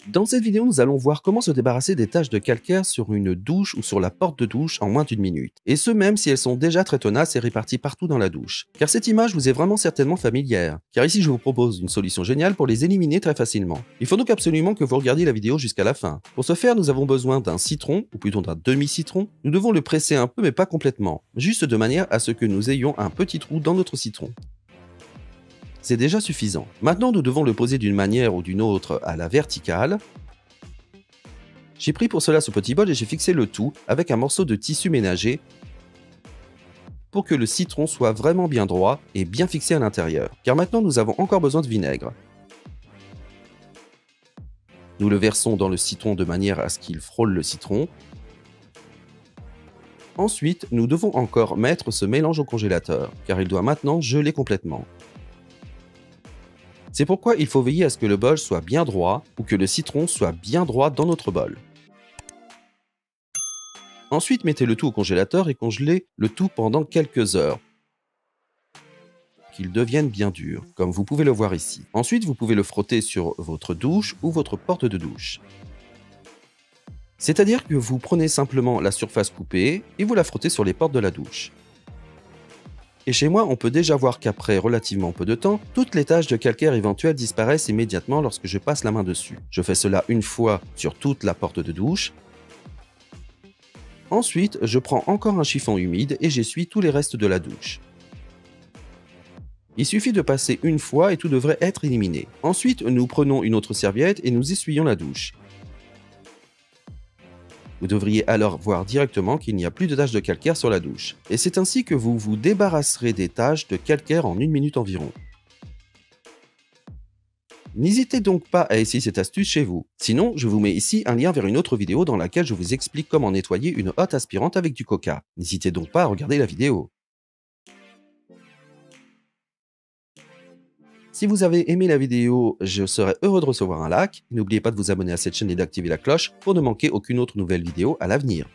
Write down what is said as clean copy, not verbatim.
Dans cette vidéo, nous allons voir comment se débarrasser des taches de calcaire sur une douche ou sur la porte de douche en moins d'une minute. Et ce même si elles sont déjà très tenaces et réparties partout dans la douche. Car cette image vous est vraiment certainement familière. Car ici je vous propose une solution géniale pour les éliminer très facilement. Il faut donc absolument que vous regardiez la vidéo jusqu'à la fin. Pour ce faire, nous avons besoin d'un citron, ou plutôt d'un demi-citron. Nous devons le presser un peu mais pas complètement. Juste de manière à ce que nous ayons un petit trou dans notre citron. C'est déjà suffisant. Maintenant, nous devons le poser d'une manière ou d'une autre à la verticale. J'ai pris pour cela ce petit bol et j'ai fixé le tout avec un morceau de tissu ménager pour que le citron soit vraiment bien droit et bien fixé à l'intérieur. Car maintenant, nous avons encore besoin de vinaigre. Nous le versons dans le citron de manière à ce qu'il frôle le citron. Ensuite, nous devons encore mettre ce mélange au congélateur, car il doit maintenant geler complètement. C'est pourquoi il faut veiller à ce que le bol soit bien droit ou que le citron soit bien droit dans notre bol. Ensuite, mettez le tout au congélateur et congelez le tout pendant quelques heures, qu'il devienne bien dur, comme vous pouvez le voir ici. Ensuite, vous pouvez le frotter sur votre douche ou votre porte de douche. C'est-à-dire que vous prenez simplement la surface coupée et vous la frottez sur les portes de la douche. Et chez moi, on peut déjà voir qu'après relativement peu de temps, toutes les taches de calcaire éventuelles disparaissent immédiatement lorsque je passe la main dessus. Je fais cela une fois sur toute la porte de douche. Ensuite, je prends encore un chiffon humide et j'essuie tous les restes de la douche. Il suffit de passer une fois et tout devrait être éliminé. Ensuite, nous prenons une autre serviette et nous essuyons la douche. Vous devriez alors voir directement qu'il n'y a plus de taches de calcaire sur la douche. Et c'est ainsi que vous vous débarrasserez des taches de calcaire en 1 minute environ. N'hésitez donc pas à essayer cette astuce chez vous. Sinon, je vous mets ici un lien vers une autre vidéo dans laquelle je vous explique comment nettoyer une hotte aspirante avec du coca. N'hésitez donc pas à regarder la vidéo. Si vous avez aimé la vidéo, je serais heureux de recevoir un like. N'oubliez pas de vous abonner à cette chaîne et d'activer la cloche pour ne manquer aucune autre nouvelle vidéo à l'avenir.